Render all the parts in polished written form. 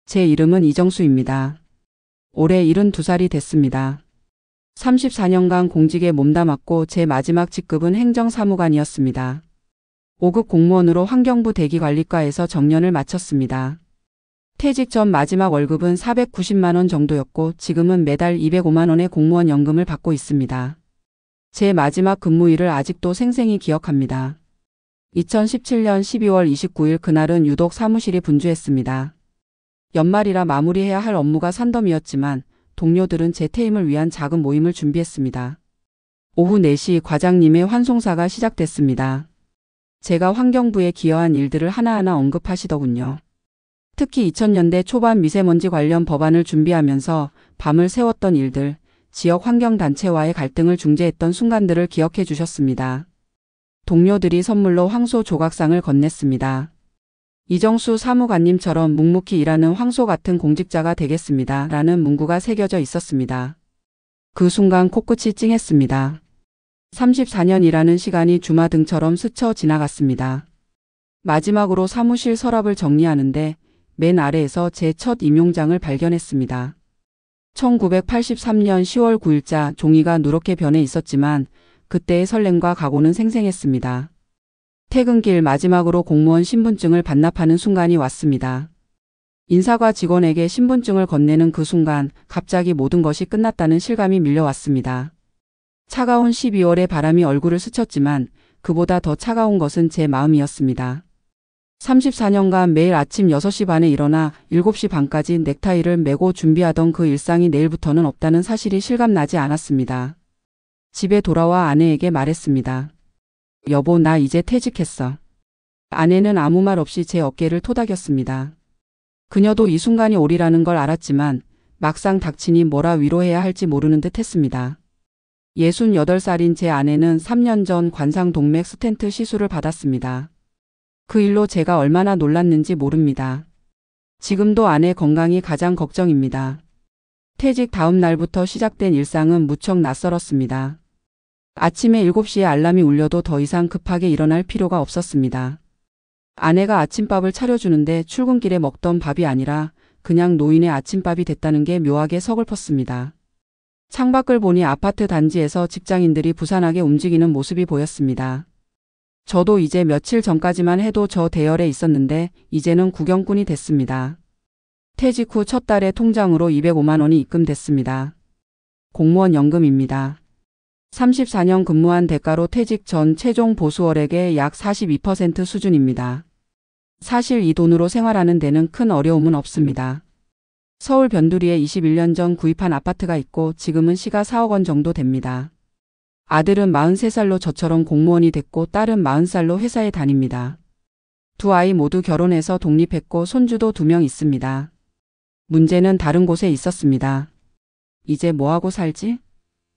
제 이름은 이정수입니다. 올해 72살이 됐습니다. 34년간 공직에 몸담았고 제 마지막 직급은 행정사무관이었습니다. 5급 공무원으로 환경부 대기관리과에서 정년을 마쳤습니다. 퇴직 전 마지막 월급은 490만 원 정도였고 지금은 매달 205만 원의 공무원 연금을 받고 있습니다. 제 마지막 근무일을 아직도 생생히 기억합니다. 2017년 12월 29일 그날은 유독 사무실이 분주했습니다. 연말이라 마무리해야 할 업무가 산더미였지만 동료들은 제 퇴임을 위한 작은 모임을 준비했습니다. 오후 4시 과장님의 환송사가 시작됐습니다. 제가 환경부에 기여한 일들을 하나하나 언급하시더군요. 특히 2000년대 초반 미세먼지 관련 법안을 준비하면서 밤을 새웠던 일들, 지역 환경단체와의 갈등을 중재했던 순간들을 기억해 주셨습니다. 동료들이 선물로 황소 조각상을 건넸습니다. 이정수 사무관님처럼 묵묵히 일하는 황소 같은 공직자가 되겠습니다. 라는 문구가 새겨져 있었습니다. 그 순간 코끝이 찡했습니다. 34년이라는 시간이 주마등처럼 스쳐 지나갔습니다. 마지막으로 사무실 서랍을 정리하는데 맨 아래에서 제 첫 임용장을 발견했습니다. 1983년 10월 9일자 종이가 누렇게 변해 있었지만 그때의 설렘과 각오는 생생했습니다. 퇴근길 마지막으로 공무원 신분증을 반납하는 순간이 왔습니다. 인사과 직원에게 신분증을 건네는 그 순간 갑자기 모든 것이 끝났다는 실감이 밀려왔습니다. 차가운 12월의 바람이 얼굴을 스쳤지만 그보다 더 차가운 것은 제 마음이었습니다. 34년간 매일 아침 6시 반에 일어나 7시 반까지 넥타이를 매고 준비하던 그 일상이 내일부터는 없다는 사실이 실감나지 않았습니다. 집에 돌아와 아내에게 말했습니다. 여보, 나 이제 퇴직했어. 아내는 아무 말 없이 제 어깨를 토닥였습니다. 그녀도 이 순간이 오리라는 걸 알았지만 막상 닥치니 뭐라 위로해야 할지 모르는 듯 했습니다. 68살인 제 아내는 3년 전 관상동맥 스텐트 시술을 받았습니다. 그 일로 제가 얼마나 놀랐는지 모릅니다. 지금도 아내 건강이 가장 걱정입니다. 퇴직 다음 날부터 시작된 일상은 무척 낯설었습니다. 아침에 7시에 알람이 울려도 더 이상 급하게 일어날 필요가 없었습니다. 아내가 아침밥을 차려주는데 출근길에 먹던 밥이 아니라 그냥 노인의 아침밥이 됐다는 게 묘하게 서글펐습니다. 창밖을 보니 아파트 단지에서 직장인들이 부산하게 움직이는 모습이 보였습니다. 저도 이제 며칠 전까지만 해도 저 대열에 있었는데 이제는 구경꾼이 됐습니다. 퇴직 후 첫 달에 통장으로 205만 원이 입금됐습니다. 공무원 연금입니다. 34년 근무한 대가로 퇴직 전 최종 보수월액의 약 42% 수준입니다. 사실 이 돈으로 생활하는 데는 큰 어려움은 없습니다. 서울 변두리에 21년 전 구입한 아파트가 있고 지금은 시가 4억 원 정도 됩니다. 아들은 43살로 저처럼 공무원이 됐고 딸은 40살로 회사에 다닙니다. 두 아이 모두 결혼해서 독립했고 손주도 2명 있습니다. 문제는 다른 곳에 있었습니다. 이제 뭐하고 살지?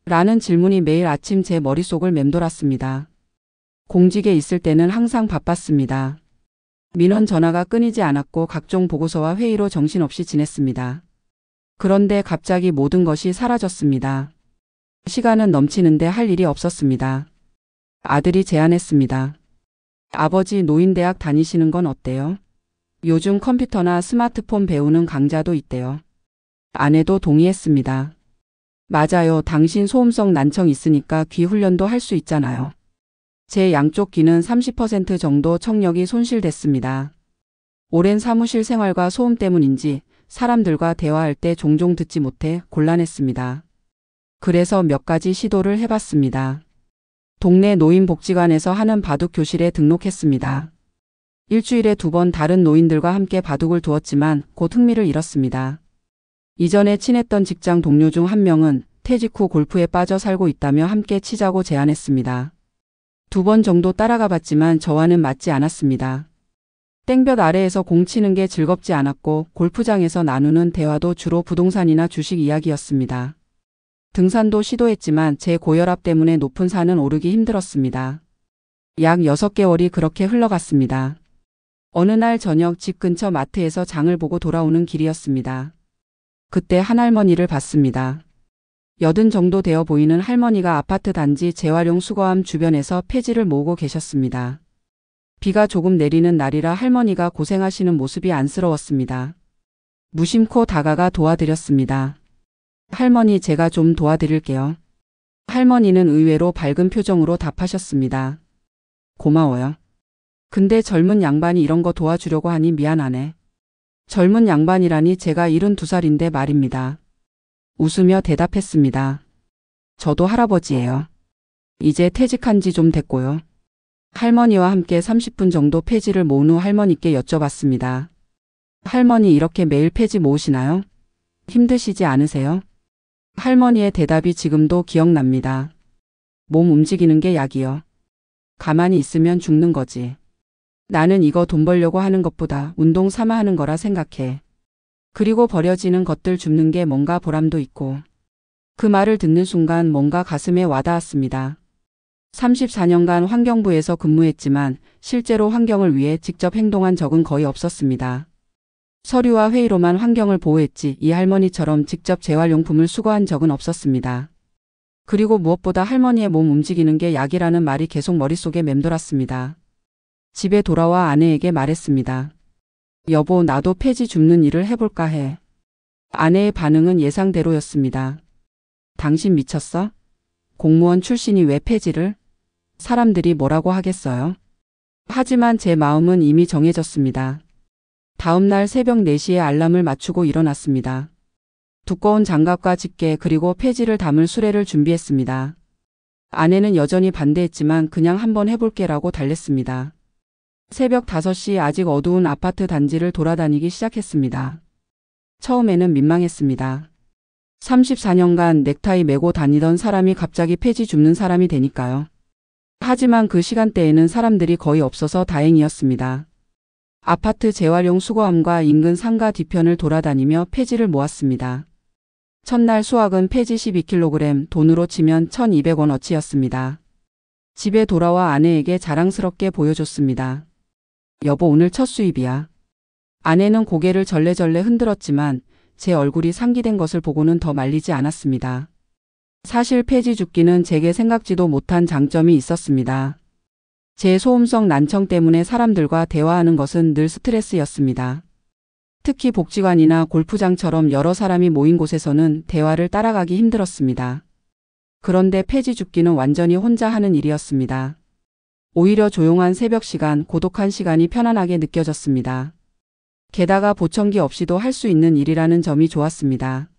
라는 질문이 매일 아침 제 머릿속을 맴돌았습니다. 공직에 있을 때는 항상 바빴습니다. 민원 전화가 끊이지 않았고 각종 보고서와 회의로 정신없이 지냈습니다. 그런데 갑자기 모든 것이 사라졌습니다. 시간은 넘치는데 할 일이 없었습니다. 아들이 제안했습니다. 아버지, 노인대학 다니시는 건 어때요? 요즘 컴퓨터나 스마트폰 배우는 강좌도 있대요. 아내도 동의했습니다. 맞아요. 당신 소음성 난청 있으니까 귀 훈련도 할 수 있잖아요. 제 양쪽 귀는 30% 정도 청력이 손실됐습니다. 오랜 사무실 생활과 소음 때문인지 사람들과 대화할 때 종종 듣지 못해 곤란했습니다. 그래서 몇 가지 시도를 해봤습니다. 동네 노인복지관에서 하는 바둑 교실에 등록했습니다. 일주일에 2번 다른 노인들과 함께 바둑을 두었지만 곧 흥미를 잃었습니다. 이전에 친했던 직장 동료 중 한 명은 퇴직 후 골프에 빠져 살고 있다며 함께 치자고 제안했습니다. 2번 정도 따라가 봤지만 저와는 맞지 않았습니다. 땡볕 아래에서 공 치는 게 즐겁지 않았고 골프장에서 나누는 대화도 주로 부동산이나 주식 이야기였습니다. 등산도 시도했지만 제 고혈압 때문에 높은 산은 오르기 힘들었습니다. 약 6개월이 그렇게 흘러갔습니다. 어느 날 저녁 집 근처 마트에서 장을 보고 돌아오는 길이었습니다. 그때 한 할머니를 봤습니다. 80 정도 되어 보이는 할머니가 아파트 단지 재활용 수거함 주변에서 폐지를 모으고 계셨습니다. 비가 조금 내리는 날이라 할머니가 고생하시는 모습이 안쓰러웠습니다. 무심코 다가가 도와드렸습니다. 할머니, 제가 좀 도와드릴게요. 할머니는 의외로 밝은 표정으로 답하셨습니다. 고마워요. 근데 젊은 양반이 이런 거 도와주려고 하니 미안하네. 젊은 양반이라니 제가 72살인데 말입니다. 웃으며 대답했습니다. 저도 할아버지예요. 이제 퇴직한 지 좀 됐고요. 할머니와 함께 30분 정도 폐지를 모은 후 할머니께 여쭤봤습니다. 할머니, 이렇게 매일 폐지 모으시나요? 힘드시지 않으세요? 할머니의 대답이 지금도 기억납니다. 몸 움직이는 게 약이요. 가만히 있으면 죽는 거지. 나는 이거 돈 벌려고 하는 것보다 운동 삼아 하는 거라 생각해. 그리고 버려지는 것들 줍는 게 뭔가 보람도 있고. 그 말을 듣는 순간 뭔가 가슴에 와닿았습니다. 34년간 환경부에서 근무했지만 실제로 환경을 위해 직접 행동한 적은 거의 없었습니다. 서류와 회의로만 환경을 보호했지 이 할머니처럼 직접 재활용품을 수거한 적은 없었습니다. 그리고 무엇보다 할머니의 몸 움직이는 게 약이라는 말이 계속 머릿속에 맴돌았습니다. 집에 돌아와 아내에게 말했습니다. 여보, 나도 폐지 줍는 일을 해볼까 해. 아내의 반응은 예상대로였습니다. 당신 미쳤어? 공무원 출신이 왜 폐지를? 사람들이 뭐라고 하겠어요? 하지만 제 마음은 이미 정해졌습니다. 다음 날 새벽 4시에 알람을 맞추고 일어났습니다. 두꺼운 장갑과 집게 그리고 폐지를 담을 수레를 준비했습니다. 아내는 여전히 반대했지만 그냥 한번 해볼게라고 달랬습니다. 새벽 5시 아직 어두운 아파트 단지를 돌아다니기 시작했습니다. 처음에는 민망했습니다. 34년간 넥타이 메고 다니던 사람이 갑자기 폐지 줍는 사람이 되니까요. 하지만 그 시간대에는 사람들이 거의 없어서 다행이었습니다. 아파트 재활용 수거함과 인근 상가 뒤편을 돌아다니며 폐지를 모았습니다. 첫날 수확은 폐지 12kg, 돈으로 치면 1,200원어치였습니다. 집에 돌아와 아내에게 자랑스럽게 보여줬습니다. 여보, 오늘 첫 수입이야. 아내는 고개를 절레절레 흔들었지만 제 얼굴이 상기된 것을 보고는 더 말리지 않았습니다. 사실 폐지 줍기는 제게 생각지도 못한 장점이 있었습니다. 제 소음성 난청 때문에 사람들과 대화하는 것은 늘 스트레스였습니다. 특히 복지관이나 골프장처럼 여러 사람이 모인 곳에서는 대화를 따라가기 힘들었습니다. 그런데 폐지 줍기는 완전히 혼자 하는 일이었습니다. 오히려 조용한 새벽 시간, 고독한 시간이 편안하게 느껴졌습니다. 게다가 보청기 없이도 할 수 있는 일이라는 점이 좋았습니다.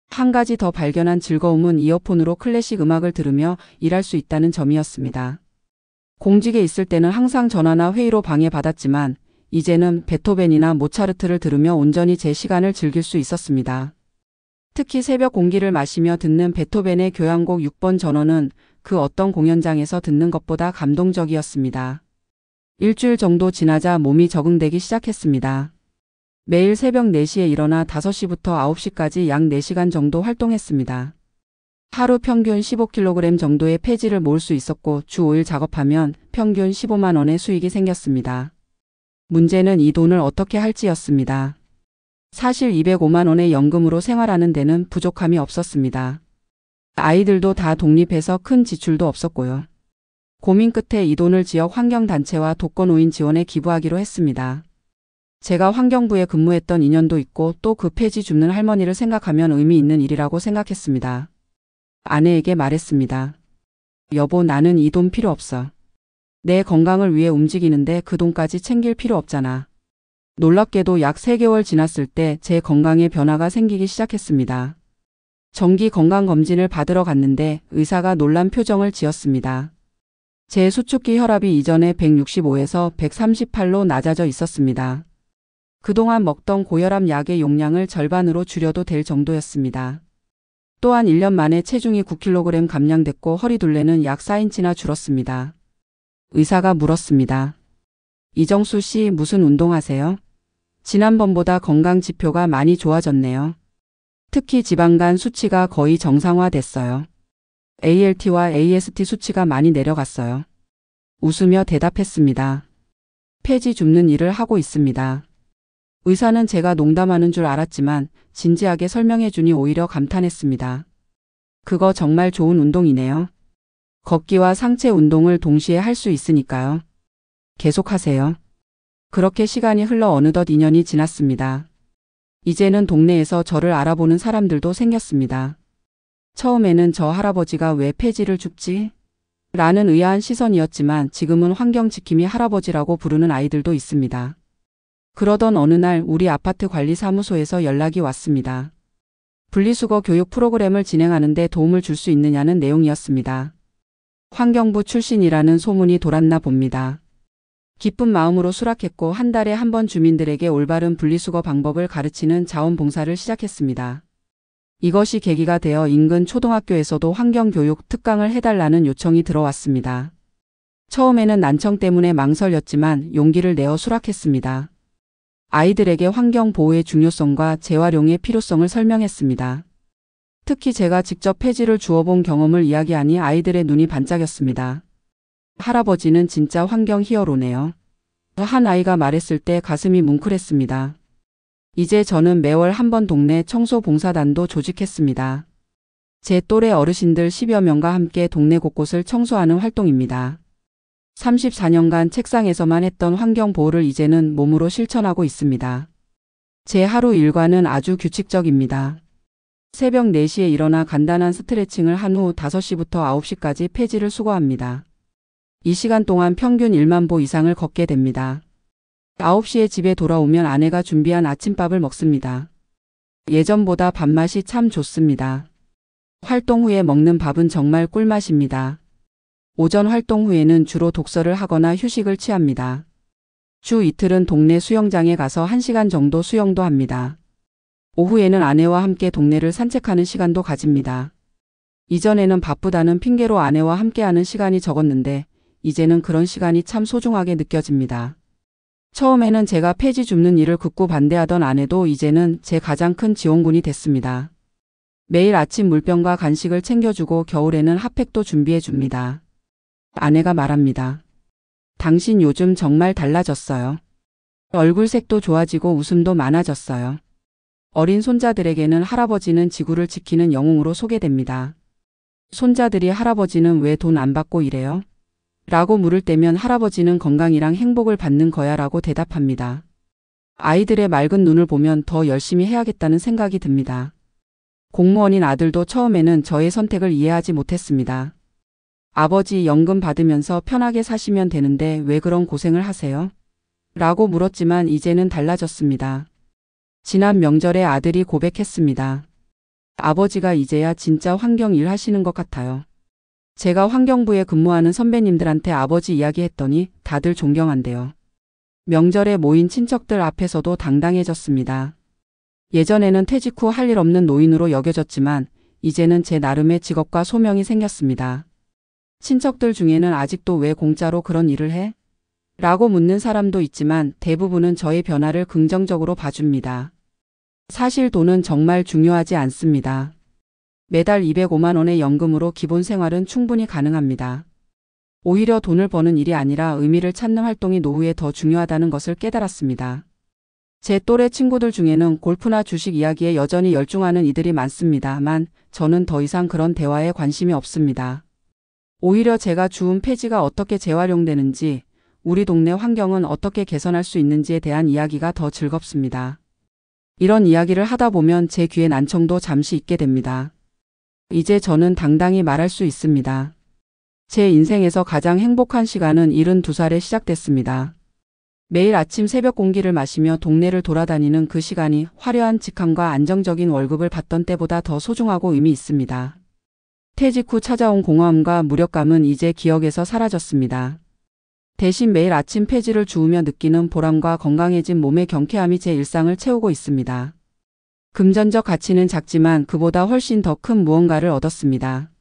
한 가지 더 발견한 즐거움은 이어폰으로 클래식 음악을 들으며 일할 수 있다는 점이었습니다. 공직에 있을 때는 항상 전화나 회의로 방해받았지만 이제는 베토벤이나 모차르트를 들으며 온전히 제 시간을 즐길 수 있었습니다. 특히 새벽 공기를 마시며 듣는 베토벤의 교향곡 6번 전원은 그 어떤 공연장에서 듣는 것보다 감동적이었습니다. 일주일 정도 지나자 몸이 적응되기 시작했습니다. 매일 새벽 4시에 일어나 5시부터 9시까지 약 4시간 정도 활동했습니다. 하루 평균 15kg 정도의 폐지를 모을 수 있었고 주 5일 작업하면 평균 15만 원의 수익이 생겼습니다. 문제는 이 돈을 어떻게 할지였습니다. 사실 205만 원의 연금으로 생활하는 데는 부족함이 없었습니다. 아이들도 다 독립해서 큰 지출도 없었고요. 고민 끝에 이 돈을 지역 환경단체와 독거노인 지원에 기부하기로 했습니다. 제가 환경부에 근무했던 인연도 있고 또 그 폐지 줍는 할머니를 생각하면 의미 있는 일이라고 생각했습니다. 아내에게 말했습니다. 여보, 나는 이 돈 필요 없어. 내 건강을 위해 움직이는데 그 돈까지 챙길 필요 없잖아. 놀랍게도 약 3개월 지났을 때 제 건강에 변화가 생기기 시작했습니다. 정기 건강검진을 받으러 갔는데 의사가 놀란 표정을 지었습니다. 제 수축기 혈압이 이전에 165에서 138로 낮아져 있었습니다. 그동안 먹던 고혈압 약의 용량을 절반으로 줄여도 될 정도였습니다. 또한 1년 만에 체중이 9kg 감량됐고 허리둘레는 약 4인치나 줄었습니다. 의사가 물었습니다. 이정수 씨, 무슨 운동하세요? 지난번보다 건강 지표가 많이 좋아졌네요. 특히 지방간 수치가 거의 정상화됐어요. ALT와 AST 수치가 많이 내려갔어요. 웃으며 대답했습니다. 폐지 줍는 일을 하고 있습니다. 의사는 제가 농담하는 줄 알았지만 진지하게 설명해 주니 오히려 감탄했습니다. 그거 정말 좋은 운동이네요. 걷기와 상체 운동을 동시에 할 수 있으니까요. 계속하세요. 그렇게 시간이 흘러 어느덧 2년이 지났습니다. 이제는 동네에서 저를 알아보는 사람들도 생겼습니다. 처음에는 저 할아버지가 왜 폐지를 줍지? 라는 의아한 시선이었지만 지금은 환경지킴이 할아버지라고 부르는 아이들도 있습니다. 그러던 어느 날 우리 아파트 관리사무소에서 연락이 왔습니다. 분리수거 교육 프로그램을 진행하는 데 도움을 줄 수 있느냐는 내용이었습니다. 환경부 출신이라는 소문이 돌았나 봅니다. 기쁜 마음으로 수락했고 한 달에 한 번 주민들에게 올바른 분리수거 방법을 가르치는 자원봉사를 시작했습니다. 이것이 계기가 되어 인근 초등학교에서도 환경교육 특강을 해달라는 요청이 들어왔습니다. 처음에는 난청 때문에 망설였지만 용기를 내어 수락했습니다. 아이들에게 환경보호의 중요성과 재활용의 필요성을 설명했습니다. 특히 제가 직접 폐지를 주워본 경험을 이야기하니 아이들의 눈이 반짝였습니다. 할아버지는 진짜 환경 히어로네요. 한 아이가 말했을 때 가슴이 뭉클했습니다. 이제 저는 매월 한 번 동네 청소봉사단도 조직했습니다. 제 또래 어르신들 10여 명과 함께 동네 곳곳을 청소하는 활동입니다. 34년간 책상에서만 했던 환경보호를 이제는 몸으로 실천하고 있습니다. 제 하루 일과는 아주 규칙적입니다. 새벽 4시에 일어나 간단한 스트레칭을 한 후 5시부터 9시까지 폐지를 수거합니다. 이 시간 동안 평균 1만 보 이상을 걷게 됩니다. 9시에 집에 돌아오면 아내가 준비한 아침밥을 먹습니다. 예전보다 밥맛이 참 좋습니다. 활동 후에 먹는 밥은 정말 꿀맛입니다. 오전 활동 후에는 주로 독서를 하거나 휴식을 취합니다. 주 이틀은 동네 수영장에 가서 1시간 정도 수영도 합니다. 오후에는 아내와 함께 동네를 산책하는 시간도 가집니다. 이전에는 바쁘다는 핑계로 아내와 함께하는 시간이 적었는데 이제는 그런 시간이 참 소중하게 느껴집니다. 처음에는 제가 폐지 줍는 일을 극구 반대하던 아내도 이제는 제 가장 큰 지원군이 됐습니다. 매일 아침 물병과 간식을 챙겨주고 겨울에는 핫팩도 준비해줍니다. 아내가 말합니다. 당신 요즘 정말 달라졌어요. 얼굴색도 좋아지고 웃음도 많아졌어요. 어린 손자들에게는 할아버지는 지구를 지키는 영웅으로 소개됩니다. 손자들이 할아버지는 왜 돈 안 받고 이래요? 라고 물을 때면 할아버지는 건강이랑 행복을 받는 거야 라고 대답합니다. 아이들의 맑은 눈을 보면 더 열심히 해야겠다는 생각이 듭니다. 공무원인 아들도 처음에는 저의 선택을 이해하지 못했습니다. 아버지 연금 받으면서 편하게 사시면 되는데 왜 그런 고생을 하세요? 라고 물었지만 이제는 달라졌습니다. 지난 명절에 아들이 고백했습니다. 아버지가 이제야 진짜 환경 일 하시는 것 같아요. 제가 환경부에 근무하는 선배님들한테 아버지 이야기했더니 다들 존경한대요. 명절에 모인 친척들 앞에서도 당당해졌습니다. 예전에는 퇴직 후 할 일 없는 노인으로 여겨졌지만 이제는 제 나름의 직업과 소명이 생겼습니다. 친척들 중에는 아직도 왜 공짜로 그런 일을 해? 라고 묻는 사람도 있지만 대부분은 저의 변화를 긍정적으로 봐줍니다. 사실 돈은 정말 중요하지 않습니다. 매달 205만 원의 연금으로 기본 생활은 충분히 가능합니다. 오히려 돈을 버는 일이 아니라 의미를 찾는 활동이 노후에 더 중요하다는 것을 깨달았습니다. 제 또래 친구들 중에는 골프나 주식 이야기에 여전히 열중하는 이들이 많습니다만 저는 더 이상 그런 대화에 관심이 없습니다. 오히려 제가 주운 폐지가 어떻게 재활용되는지, 우리 동네 환경은 어떻게 개선할 수 있는지에 대한 이야기가 더 즐겁습니다. 이런 이야기를 하다 보면 제 귀에 난청도 잠시 잊게 됩니다. 이제 저는 당당히 말할 수 있습니다. 제 인생에서 가장 행복한 시간은 72살에 시작됐습니다. 매일 아침 새벽 공기를 마시며 동네를 돌아다니는 그 시간이 화려한 직함과 안정적인 월급을 받던 때보다 더 소중하고 의미 있습니다. 퇴직 후 찾아온 공허함과 무력감은 이제 기억에서 사라졌습니다. 대신 매일 아침 폐지를 주우며 느끼는 보람과 건강해진 몸의 경쾌함이 제 일상을 채우고 있습니다. 금전적 가치는 작지만 그보다 훨씬 더 큰 무언가를 얻었습니다.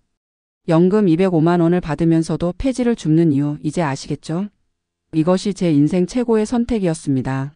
연금 205만 원을 받으면서도 폐지를 줍는 이유 이제 아시겠죠? 이것이 제 인생 최고의 선택이었습니다.